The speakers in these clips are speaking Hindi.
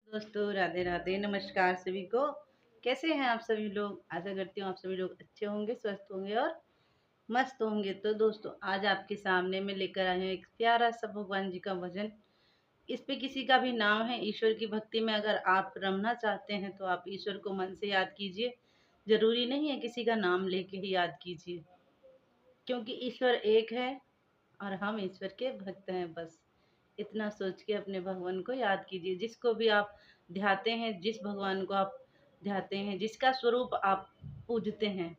दोस्तों राधे राधे, नमस्कार सभी को। कैसे हैं आप सभी लोग? आशा करती हूँ आप सभी लोग अच्छे होंगे, स्वस्थ होंगे और मस्त होंगे। तो दोस्तों आज आपके सामने मैं लेकर आई हूँ एक प्यारा सा भगवान जी का भजन। इस पे किसी का भी नाम है। ईश्वर की भक्ति में अगर आप रमना चाहते हैं तो आप ईश्वर को मन से याद कीजिए। जरूरी नहीं है किसी का नाम लेके ही याद कीजिए, क्योंकि ईश्वर एक है और हम ईश्वर के भक्त हैं। बस इतना सोच के अपने भगवान को याद कीजिए। जिसको भी आप ध्याते हैं, जिस भगवान को आप ध्याते हैं, जिसका स्वरूप आप पूजते हैं,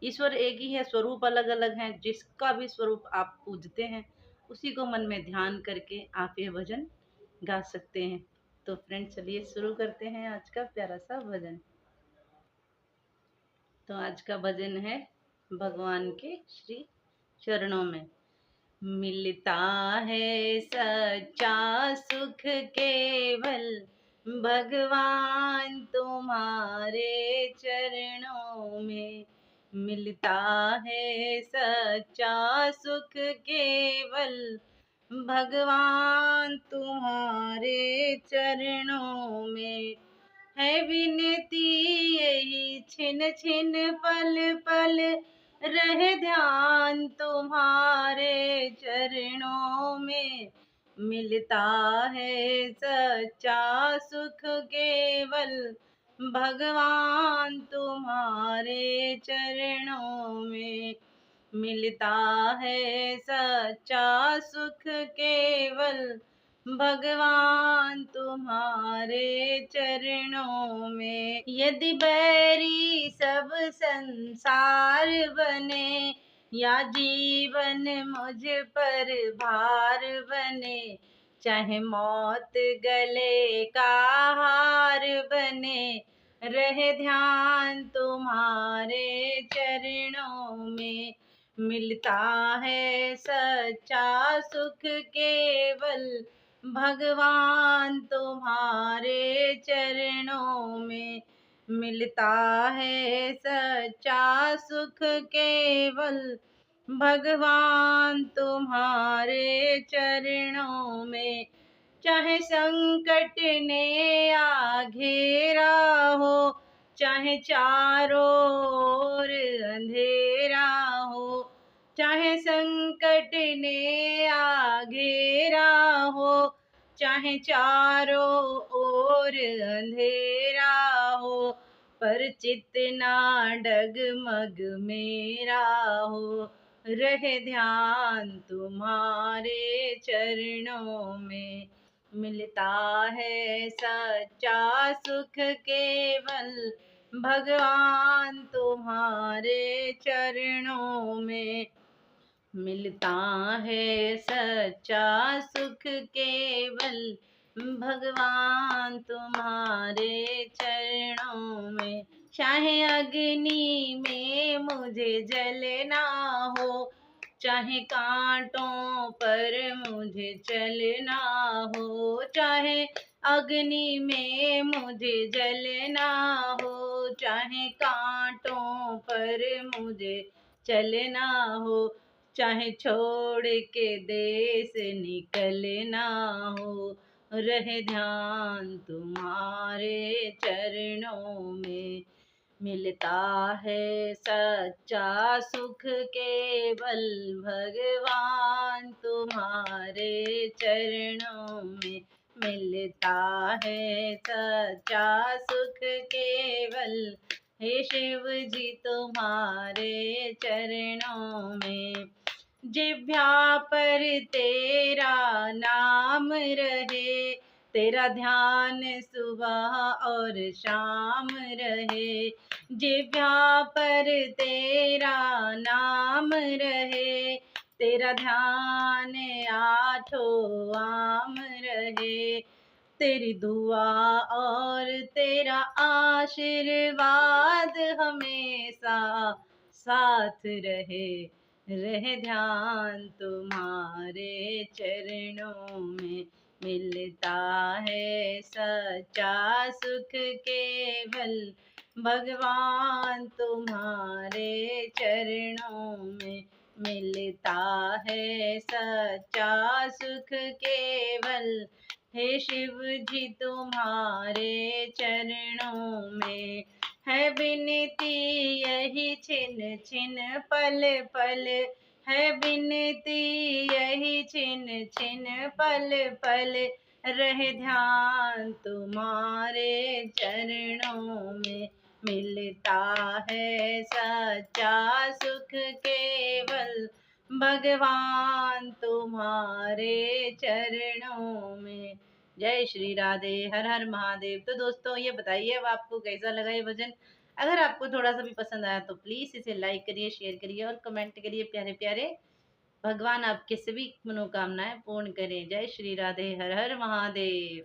ईश्वर एक ही है, स्वरूप अलग अलग हैं। जिसका भी स्वरूप आप पूजते हैं उसी को मन में ध्यान करके आप ये भजन गा सकते हैं। तो फ्रेंड्स चलिए शुरू करते हैं आज का प्यारा सा भजन। तो आज का भजन है भगवान के श्री चरणों में। मिलता है सच्चा सुख केवल भगवान तुम्हारे चरणों में। मिलता है सच्चा सुख केवल भगवान तुम्हारे चरणों में। है विनती यही छिन छिन पल पल रहे ध्यान तुम्हारे चरणों में। मिलता है सच्चा सुख केवल भगवान तुम्हारे चरणों में। मिलता है सच्चा सुख केवल भगवान तुम्हारे चरणों में। यदि बैरी सब संसार बने या जीवन मुझ पर भार बने, चाहे मौत गले का हार बने, रहे ध्यान तुम्हारे चरणों में। मिलता है सच्चा सुख केवल भगवान तुम्हारे चरणों में। मिलता है सच्चा सुख केवल भगवान तुम्हारे चरणों में। चाहे संकट ने आ घेरा हो, चाहे चारों ओर अंधेरा हो, चाहे संकट ने आ घेरा हो, चाहे चारों ओर अंधेरा हो, पर चित ना डगमग मेरा हो, रहे ध्यान तुम्हारे चरणों में। मिलता है सच्चा सुख केवल भगवान तुम्हारे चरणों में। मिलता है सच्चा सुख केवल भगवान तुम्हारे चरणों में। चाहे अग्नि में मुझे जलना हो, चाहे कांटों पर मुझे चलना हो, चाहे अग्नि में मुझे जलना हो, चाहे कांटों पर मुझे चलना हो, चाहे छोड़ के देश निकलना हो, रहे ध्यान तुम्हारे चरणों में। मिलता है सच्चा सुख केवल भगवान तुम्हारे चरणों में। मिलता है सच्चा सुख केवल हे शिव जी तुम्हारे चरणों में। जिह्वा पर तेरा नाम रहे, तेरा ध्यान सुबह और शाम रहे। जिह्वा पर तेरा नाम रहे, तेरा ध्यान आठों आम रहे। तेरी दुआ और तेरा आशीर्वाद हमेशा साथ रहे, रहे ध्यान तुम्हारे चरणों में। मिलता है सच्चा सुख केवल भगवान तुम्हारे चरणों में। मिलता है सच्चा सुख केवल हे शिव जी तुम्हारे चरणों में है विनती यही छिन छिन पल पल, है विनती यही छिन छिन पल पल, रहे ध्यान तुम्हारे चरणों में, मिलता है सच्चा सुख केवल भगवान तुम्हारे चरणों में। जय श्री राधे, हर हर महादेव। तो दोस्तों ये बताइए अब आपको कैसा लगा ये भजन। अगर आपको थोड़ा सा भी पसंद आया तो प्लीज इसे लाइक करिए, शेयर करिए और कमेंट करिए प्यारे प्यारे। भगवान आपके सभी मनोकामनाएं पूर्ण करें। जय श्री राधे, हर हर महादेव।